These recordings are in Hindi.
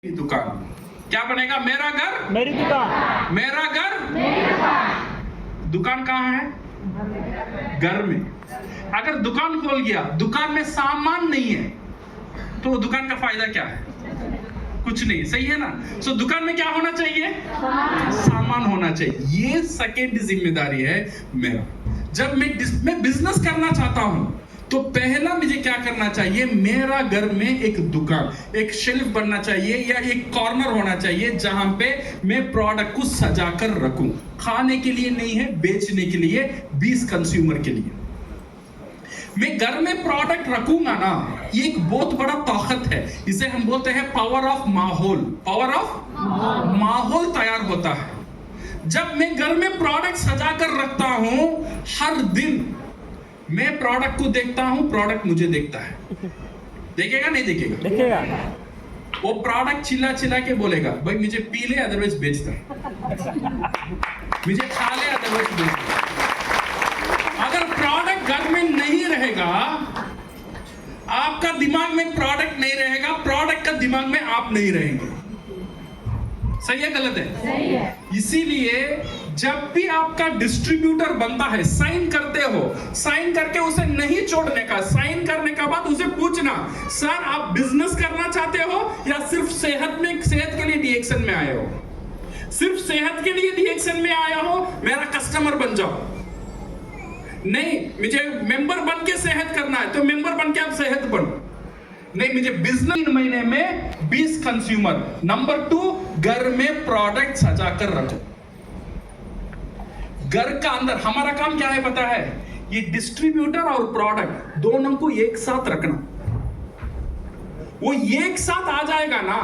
दुकान क्या बनेगा? मेरा घर मेरी दुकान। मेरा घर मेरी दुकान। दुकान कहाँ है? घर में। अगर दुकान खोल गया, दुकान में सामान नहीं है, तो दुकान का फायदा क्या है? कुछ नहीं, सही है ना? सो दुकान में क्या होना चाहिए? सामान होना चाहिए। ये सेकेंड जिम्मेदारी है मेरा। जब मैं बिजनेस करना चाहता हूं, तो पहला मुझे क्या करना चाहिए? मेरा घर में एक दुकान, एक शेल्फ बनना चाहिए या एक कॉर्नर होना चाहिए जहां पे मैं प्रोडक्ट को सजा कर रखूं। खाने के लिए नहीं है, बेचने के लिए, 20 कंज्यूमर के लिए। मैं घर में प्रोडक्ट रखूंगा ना, ये एक बहुत बड़ा ताकत है। इसे हम बोलते हैं पावर ऑफ माहौल। पावर ऑफ माहौल तैयार होता है जब मैं घर में प्रोडक्ट सजा कर रखता हूं। हर दिन मैं प्रोडक्ट को देखता हूं, प्रोडक्ट मुझे देखता है। देखेगा नहीं देखेगा? देखेगा। वो प्रोडक्ट चिल्ला चिल्ला के बोलेगा, भाई मुझे पी ले, अदरवाइज बेच दे, मुझे खा ले, अदरवाइज बेच दे। अगर प्रोडक्ट घर में नहीं रहेगा, आपका दिमाग में प्रोडक्ट नहीं रहेगा, प्रोडक्ट का दिमाग में आप नहीं रहेंगे। सही है गलत है? सही है। इसीलिए जब भी आपका डिस्ट्रीब्यूटर बनता है, साइन करते हो, साइन करके उसे नहीं छोड़ने का। साइन करने के बाद उसे पूछना, सर आप बिजनेस करना चाहते हो या सिर्फ सेहत के लिए डीएक्शन में आए हो? सिर्फ सेहत के लिए डीएक्शन में आया हो, मेरा कस्टमर बन जाओ। नहीं, मुझे मेंबर बन के सेहत करना है, तो मेंबर बन के आप सेहत बनो। नहीं, मुझे बिजनेस 3 महीने में 20 कंज्यूमर। नंबर 2, घर में प्रोडक्ट सजा कर रखो। घर का अंदर हमारा काम क्या है पता है? ये डिस्ट्रीब्यूटर और प्रोडक्ट दोनों को एक साथ रखना। वो एक साथ आ जाएगा ना,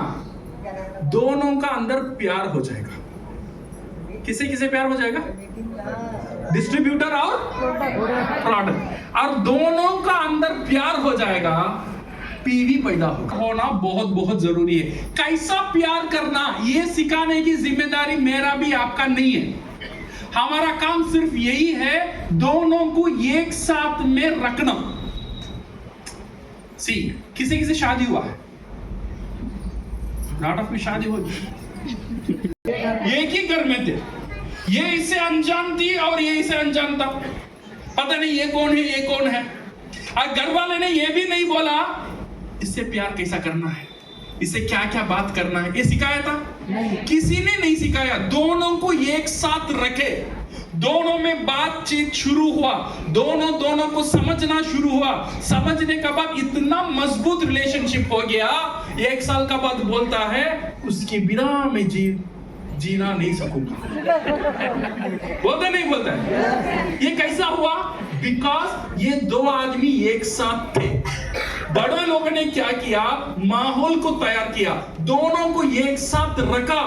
दोनों का अंदर प्यार हो जाएगा। किसे किसे प्यार हो जाएगा? डिस्ट्रीब्यूटर और प्रोडक्ट। और दोनों का अंदर प्यार हो जाएगा, पीवी पैदा होना बहुत बहुत जरूरी है। कैसा प्यार करना, ये सिखाने की जिम्मेदारी मेरा भी आपका नहीं है। हमारा काम सिर्फ यही है, दोनों को एक साथ में रखना। किसी किसी शादी हुआ है, नाटक में शादी हो, एक ही घर में थे, ये इससे अनजान थी और ये इसे अनजान था। पता नहीं ये कौन है, ये कौन है। और घर वाले ने ये भी नहीं बोला इससे प्यार कैसा करना है, इसे क्या क्या बात करना है, ये सिखाया था? किसी ने नहीं सिखाया। दोनों को एक साथ रखे, दोनों में बातचीत शुरू हुआ, दोनों को समझना शुरू हुआ। समझने के बाद इतना मजबूत रिलेशनशिप हो गया, 1 साल का बाद बोलता है उसके बिना मैं जीना नहीं सकूंगा। बोलता नहीं बोलता है? ये कैसा हुआ? बिकॉज ये 2 आदमी एक साथ थे। बड़े लोगों ने क्या किया? माहौल को तैयार किया, दोनों को एक साथ रखा।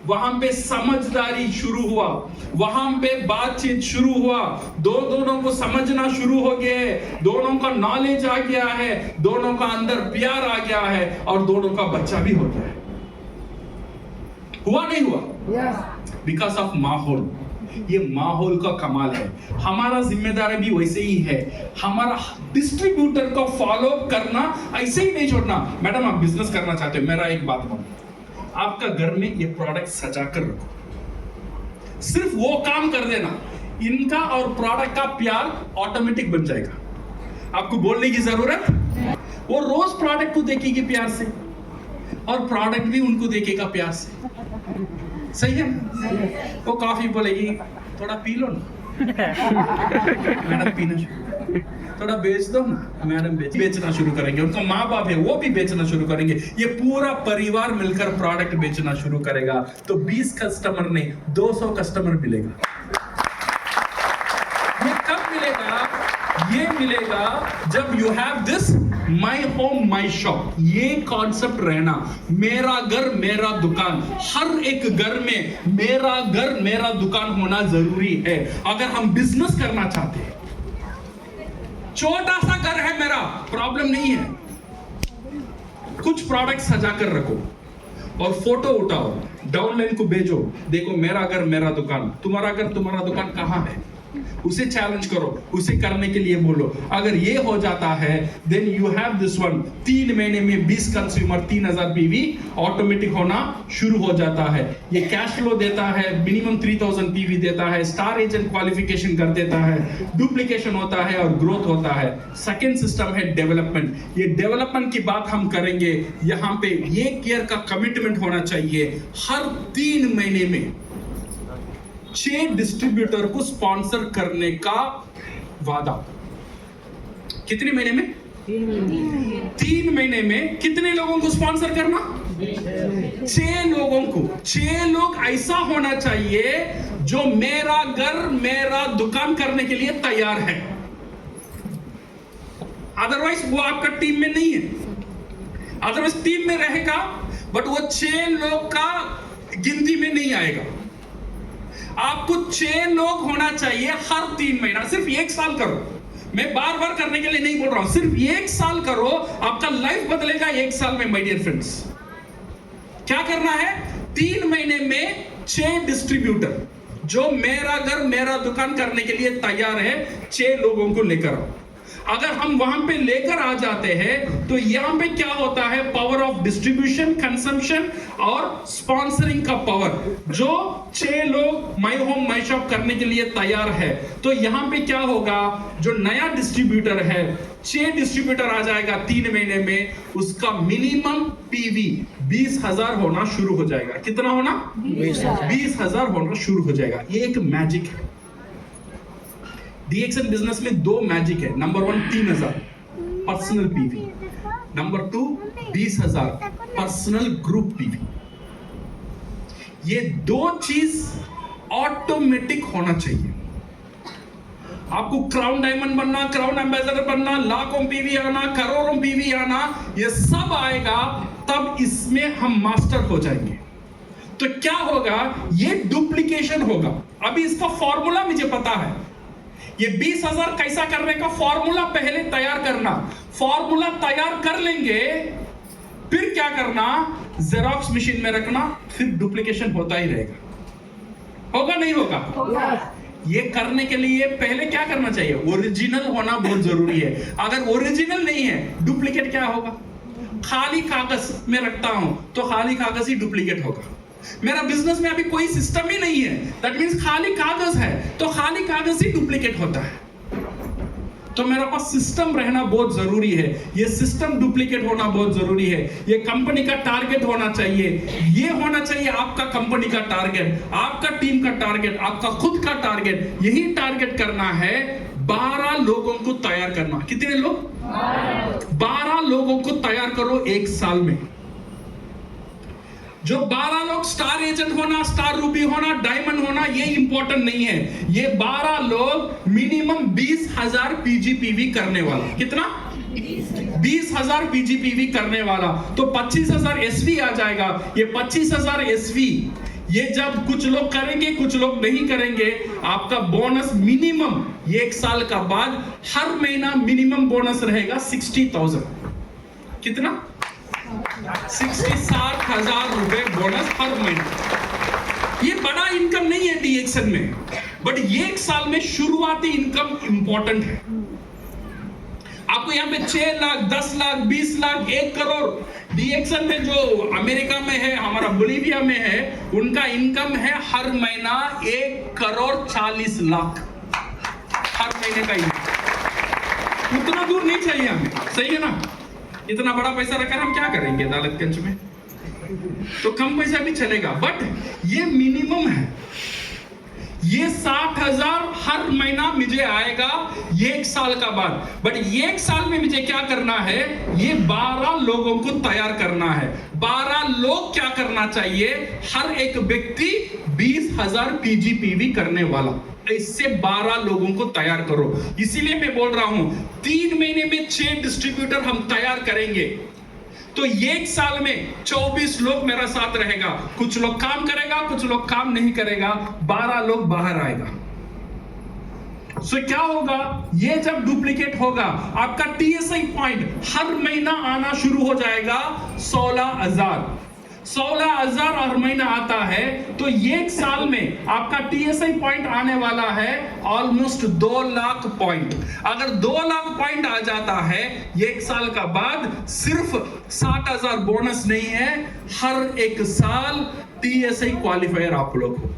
वहां पे समझदारी शुरू हुआ, वहां पे बातचीत शुरू हुआ, दोनों को समझना शुरू हो गए, दोनों का नॉलेज आ गया है, दोनों का अंदर प्यार आ गया है, और दोनों का बच्चा भी हो गया है। हुआ नहीं हुआ? बिकॉज ऑफ माहौल। ये माहौल का कमाल है। हमारा जिम्मेदारी भी वैसे ही है। हमारा डिस्ट्रीब्यूटर को फॉलो करना, ऐसे ही नहीं छोड़ना। मैडम आप बिजनेस करना चाहते हो, मेरा एक बात मानो, आपका घर में ये प्रोडक्ट सजा कर रखो। सिर्फ वो काम कर देना, इनका और प्रोडक्ट का प्यार ऑटोमेटिक बन जाएगा। आपको बोलने की जरूरत, वो रोज प्रोडक्ट को देखेगी प्यार से, और प्रोडक्ट भी उनको देखेगा प्यार से। सही है? वो कॉफी बोलेगी थोड़ा पी लो ना, मैडम पीना शुरू, थोड़ा बेच दो ना, मैडम बेचना शुरू करेंगे। उनका माँ बाप है, वो भी बेचना शुरू करेंगे। ये पूरा परिवार मिलकर प्रोडक्ट बेचना शुरू करेगा, तो 20 कस्टमर नहीं, 200 कस्टमर मिलेगा। ये कब मिलेगा? ये मिलेगा जब you have this my home my shop. ये कॉन्सेप्ट रहना, मेरा घर मेरा दुकान। हर एक घर में मेरा घर मेरा दुकान होना जरूरी है। अगर हम बिजनेस करना चाहते हैं, छोटा सा घर है मेरा, प्रॉब्लम नहीं है, कुछ प्रोडक्ट सजा कर रखो और फोटो उठाओ, डाउनलाइन को भेजो, देखो मेरा घर मेरा दुकान। तुम्हारा घर तुम्हारा दुकान कहाँ है? उसे चैलेंज करो, उसे करने के लिए बोलो। अगर ये हो जाता है then you have this one. 3 महीने में 20 कंज्यूमर 3000 पीवी ऑटोमेटिक होना शुरू हो जाता है। ये कैश फ्लो देता है, मिनिमम 3000 पीवी देता है, स्टार एजेंट क्वालिफिकेशन कर देता है, डुप्लीकेशन होता है और ग्रोथ होता है। सेकेंड सिस्टम है डेवलपमेंट। ये डेवलपमेंट की बात हम करेंगे। यहाँ पे ये ईयर का कमिटमेंट होना चाहिए, हर 3 महीने में 6 डिस्ट्रीब्यूटर को स्पॉन्सर करने का वादा। कितने महीने में? 3 महीने में कितने लोगों को स्पॉन्सर करना? 6 लोगों को। 6 लोग ऐसा होना चाहिए जो मेरा घर मेरा दुकान करने के लिए तैयार है। अदरवाइज वो आपका टीम में नहीं है। अदरवाइज टीम में रहेगा बट वो 6 लोग का गिनती में नहीं आएगा। आपको 6 लोग होना चाहिए हर 3 महीना। सिर्फ 1 साल करो, मैं बार बार करने के लिए नहीं बोल रहा हूं, सिर्फ 1 साल करो, आपका लाइफ बदलेगा 1 साल में। माय डियर फ्रेंड्स, क्या करना है? 3 महीने में 6 डिस्ट्रीब्यूटर जो मेरा घर मेरा दुकान करने के लिए तैयार है, 6 लोगों को लेकर आओ। अगर हम वहां पे लेकर आ जाते हैं तो यहां पे क्या होता है? पावर ऑफ डिस्ट्रीब्यूशन, कंजम्पशन और स्पॉन्सरिंग का पावर। जो 6 लोग माय होम माय शॉप करने के लिए तैयार है, तो यहां पे क्या होगा? जो नया डिस्ट्रीब्यूटर है, 6 डिस्ट्रीब्यूटर आ जाएगा 3 महीने में, उसका मिनिमम पीवी 20,000 होना शुरू हो जाएगा। कितना होना? 20,000 होना शुरू हो जाएगा। ये एक मैजिक है। डीएक्सएन बिजनेस में 2 मैजिक है। Number 1 3,000 personal PV, number 2 20,000 personal group PV. ये 2 चीज ऑटोमेटिक होना चाहिए। आपको क्राउन डायमंड बनना, क्राउन एम्बेसडर बनना, लाखों पीवी आना, करोड़ों पीवी आना, ये सब आएगा तब इसमें हम मास्टर हो जाएंगे। तो क्या होगा? ये डुप्लीकेशन होगा। अभी इसका फॉर्मूला मुझे पता है। ये 20,000 कैसा करने का फॉर्मूला पहले तैयार करना। फॉर्मूला तैयार कर लेंगे, फिर क्या करना? जेरॉक्स मशीन में रखना, फिर डुप्लीकेशन होता ही रहेगा। होगा नहीं होगा? ये करने के लिए पहले क्या करना चाहिए? ओरिजिनल होना बहुत जरूरी है। अगर ओरिजिनल नहीं है, डुप्लीकेट क्या होगा? खाली कागज में रखता हूं तो खाली कागज ही डुप्लीकेट होगा। मेरा बिजनेस में अभी कोई सिस्टम ही नहीं है, दैट मींस खाली कागज है, तो खाली कागज ही डुप्लीकेट होता है। तो मेरे पास सिस्टम रहना बहुत जरूरी है। ये सिस्टम डुप्लीकेट होना बहुत जरूरी है। ये कंपनी का टारगेट होना चाहिए। ये होना चाहिए आपका कंपनी का टारगेट, आपका टीम का टारगेट, आपका खुद का टारगेट। यही टारगेट करना है। 12 लोगों को तैयार करना। कितने लोग? 12 लोगों को तैयार करो 1 साल में। जो 12 लोग स्टार एजेंट होना, स्टार रूबी होना, डायमंड होना, ये इंपॉर्टेंट नहीं है। ये 12 लोग मिनिमम 20,000 पीजीपीवी करने वाला। कितना? 20,000 पीजीपीवी करने वाला। तो 25,000 एसवी आ जाएगा। ये 25,000 एसवी ये जब कुछ लोग करेंगे, कुछ लोग नहीं करेंगे, आपका बोनस मिनिमम 1 साल का बाद हर महीना मिनिमम बोनस रहेगा 60,000। कितना? 60,000 रुपए बोनस हर महीने। ये बड़ा इनकम नहीं है डीएक्सएन में, बट ये 1 साल में शुरुआती इनकम इंपॉर्टेंट है। आपको यहाँ पे 6 लाख, 10 लाख, 20 लाख, 1 करोड़। डीएक्सएन में जो अमेरिका में है, हमारा बोलिविया में है, उनका इनकम है हर महीना 1 करोड़ 40 लाख हर महीने का इनकम। उतना दूर नहीं चाहिए हमें, सही है ना? इतना बड़ा पैसा रखकर हम क्या करेंगे अदालतगंज में? तो कम पैसा भी चलेगा, बट ये मिनिमम है। ये 60,000 हर महीना मुझे आएगा 1 साल का बाद। बट 1 साल में मुझे क्या करना है? ये 12 लोगों को तैयार करना है। 12 लोग क्या करना चाहिए? हर एक व्यक्ति 20,000 पीजीपीवी करने वाला। इससे 12 लोगों को तैयार करो। इसीलिए मैं बोल रहा हूं 3 महीने में 6 डिस्ट्रीब्यूटर हम तैयार करेंगे, तो 1 साल में 24 लोग मेरा साथ रहेगा। कुछ लोग काम करेगा, कुछ लोग काम नहीं करेगा, 12 लोग बाहर आएगा। सो क्या होगा? ये जब डुप्लीकेट होगा, आपका टीएसआई पॉइंट हर महीना आना शुरू हो जाएगा 16,000। 16,000 हर महीना आता है, तो एक साल में आपका TSI पॉइंट आने वाला है ऑलमोस्ट 2 लाख पॉइंट। अगर 2 लाख पॉइंट आ जाता है एक साल का बाद, सिर्फ 60,000 बोनस नहीं है, हर एक साल TSI क्वालिफायर आप लोग हो।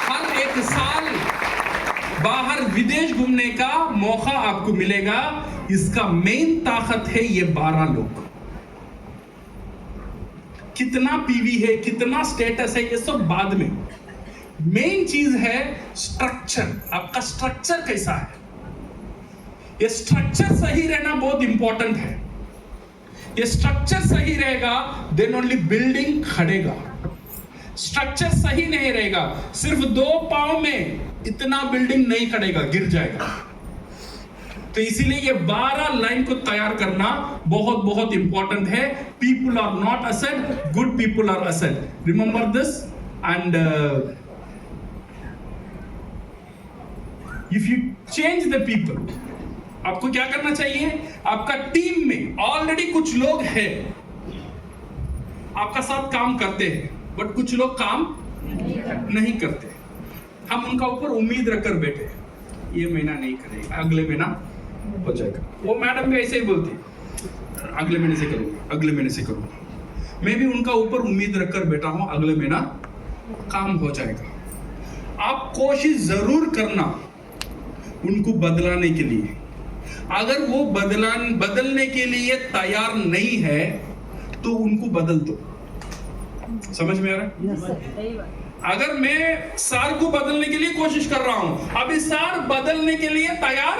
हर एक साल बाहर विदेश घूमने का मौका आपको मिलेगा। इसका मेन ताकत है ये 12 लोग। कितना पीवी है, कितना स्टेटस है, ये सब बाद में। मेन चीज है स्ट्रक्चर। आपका स्ट्रक्चर कैसा है? ये स्ट्रक्चर सही रहना बहुत इंपॉर्टेंट है। ये स्ट्रक्चर सही रहेगा देन ओनली बिल्डिंग खड़ेगा। स्ट्रक्चर सही नहीं रहेगा, सिर्फ 2 पांव में इतना बिल्डिंग नहीं खड़ेगा, गिर जाएगा। तो इसीलिए ये 12 लाइन को तैयार करना बहुत बहुत इंपॉर्टेंट है। People are not asset, good people are asset. Remember this. And if you change the people, आपको क्या करना चाहिए? आपका टीम में ऑलरेडी कुछ लोग हैं, आपका साथ काम करते हैं, बट कुछ लोग काम नहीं करते। हम उनका ऊपर उम्मीद रखकर बैठे, ये महीना नहीं करेगा, अगले महीना हो जाएगा। वो मैडम भी ऐसे ही बोलती, अगले महीने से करूंगा, अगले महीने से करूंगा। मैं भी उनका ऊपर उम्मीद रखकर बैठा हूं, अगले महीना काम हो जाएगा। आप कोशिश जरूर करना उनको बदलाने के लिए। अगर वो बदलने के लिए तैयार नहीं है तो उनको बदल दो। समझ में आ रहा है? अगर मैं सार को बदलने के लिए कोशिश कर रहा हूं, अभी सार बदलने के लिए तैयार,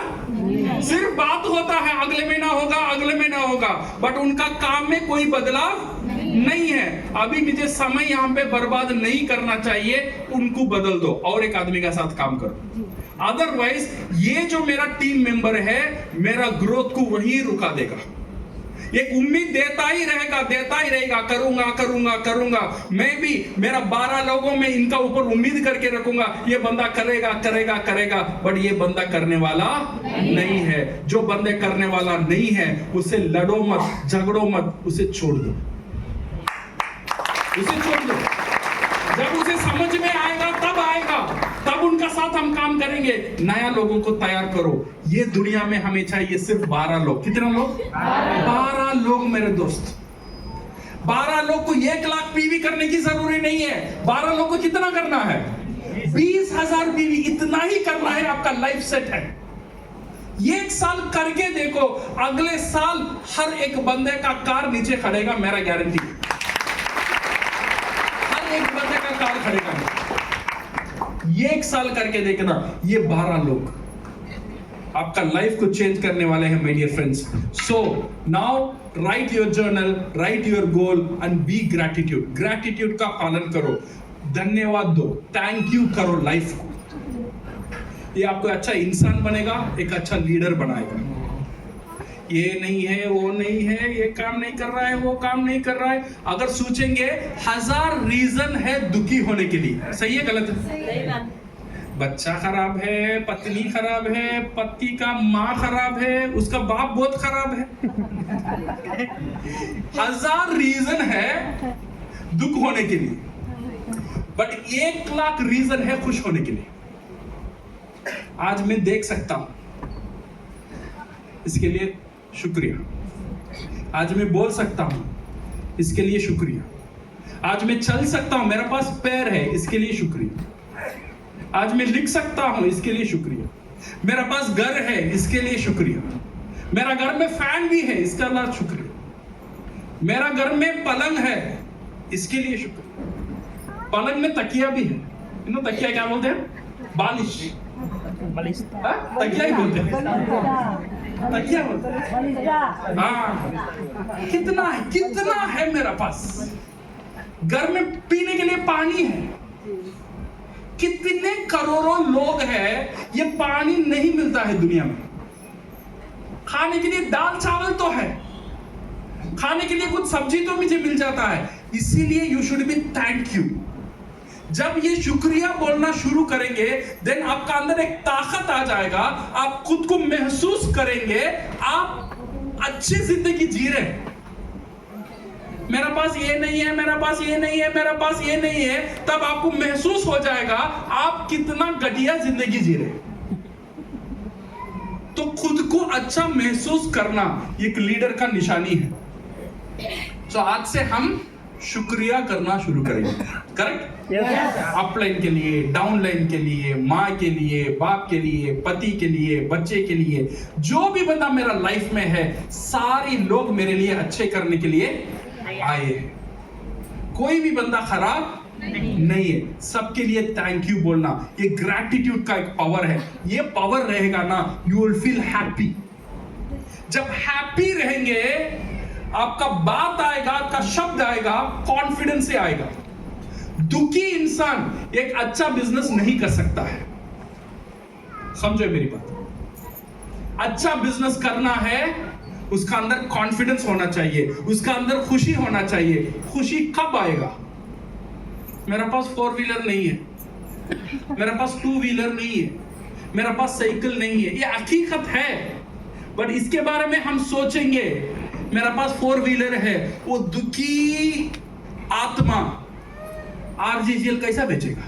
सिर्फ बात होता है अगले महीना होगा, अगले महीना होगा, बट उनका काम में कोई बदलाव नहीं है। अभी मुझे समय यहाँ पे बर्बाद नहीं करना चाहिए, उनको बदल दो और एक आदमी का साथ काम करो। अदरवाइज ये जो मेरा टीम मेंबर है, मेरा ग्रोथ को वही रुका देगा। एक उम्मीद देता ही रहेगा, करूंगा करूंगा करूंगा। मैं भी मेरा 12 लोगों में इनका ऊपर उम्मीद करके रखूंगा, ये बंदा करेगा करेगा करेगा, बट ये बंदा करने वाला नहीं है। जो बंदे करने वाला नहीं है उससे लड़ो मत, झगड़ो मत, उसे छोड़ दो, उसे छोड़ दो। जब उसे समझ में आएगा तब उनका साथ हम काम करेंगे। नया लोगों को तैयार करो। ये दुनिया में हमें चाहिए सिर्फ 12 लोग। कितने लोग? 12 लोग मेरे दोस्त। 12 लोग को 1 लाख पीवी करने की जरूरी नहीं है। 12 लोग को कितना करना है? 20,000 पीवी, इतना ही करना है, आपका लाइफ सेट है। 1 साल करके देखो, अगले साल हर एक बंदे का कार नीचे खड़ेगा, मेरा गारंटी। हर एक बंदे का कार खड़ेगा। 1 साल करके देखना, ये 12 लोग आपका लाइफ को चेंज करने वाले हैं, my dear friends. So now write your journal, write your goal and be gratitude. Gratitude का पालन करो, धन्यवाद दो, थैंक यू करो लाइफ को। ये आपको अच्छा इंसान बनेगा, एक अच्छा लीडर बनाएगा। ये नहीं है, वो नहीं है, ये काम नहीं कर रहा है, वो काम नहीं कर रहा है, अगर सोचेंगे 1000 रीजन है दुखी होने के लिए। सही है गलत है? बच्चा खराब है, पत्नी खराब है, पति का माँ खराब है, उसका बाप बहुत खराब है। 1000 रीजन है दुख होने के लिए, बट 1 लाख रीजन है खुश होने के लिए। आज मैं देख सकता हूं, इसके लिए शुक्रिया। आज मैं बोल सकता हूं, इसके लिए शुक्रिया। आज मैं चल सकता हूं, मेरे पास पैर है, इसके लिए शुक्रिया। आज मैं लिख सकता हूं, इसके लिए शुक्रिया। मेरा पास घर है, इसके लिए शुक्रिया। मेरा घर में फैन भी है, इसका अल्लाह शुक्रिया। मेरा घर में पलंग है, इसके लिए शुक्रिया। पलंग में तकिया भी है। तकिया क्या बोलते हैं? बालिश। तकिया ही बोलते हैं, तकिया बोलते हैं। हाँ, कितना है मेरा पास। घर में पीने के लिए पानी है। कितने करोड़ों लोग हैं, ये पानी नहीं मिलता है दुनिया में। खाने के लिए दाल चावल तो है, खाने के लिए कुछ सब्जी तो मुझे मिल जाता है। इसीलिए you should be thank you. जब ये शुक्रिया बोलना शुरू करेंगे, देन आपका अंदर एक ताकत आ जाएगा। आप खुद को महसूस करेंगे आप अच्छी जिंदगी जी रहे हैं। मेरा पास ये नहीं है, मेरा पास ये नहीं है, मेरा पास ये नहीं है, तब आपको महसूस हो जाएगा आप कितना घटिया जिंदगी जी रहे। तो खुद को अच्छा महसूस करना एक लीडर का निशानी है। तो आज से हम शुक्रिया करना शुरू करेंगे। करेक्ट? अपलाइन के लिए, डाउनलाइन के लिए, माँ के लिए, बाप के लिए, पति के लिए, बच्चे के लिए, जो भी बंदा मेरा लाइफ में है, सारे लोग मेरे लिए अच्छे करने के लिए आए हैं। कोई भी बंदा खराब नहीं है। सबके लिए थैंक यू बोलना, ये ग्रैटिट्यूड का एक पावर है। ये पावर रहेगा ना, यू विल फील हैप्पी। जब हैप्पी रहेंगे, आपका बात आएगा, आपका शब्द आएगा, कॉन्फिडेंस से आएगा। दुखी इंसान एक अच्छा बिजनेस नहीं कर सकता है। समझो मेरी बात। अच्छा बिजनेस करना है, उसका अंदर कॉन्फिडेंस होना चाहिए, उसका अंदर खुशी होना चाहिए। खुशी कब आएगा? मेरा पास 4 व्हीलर नहीं है, मेरा पास 2 व्हीलर नहीं है, मेरा पास साइकिल नहीं है, ये हकीकत है। बट इसके बारे में हम सोचेंगे, मेरा पास 4 व्हीलर है, वो दुखी आत्मा आरजीजीएल कैसा बेचेगा?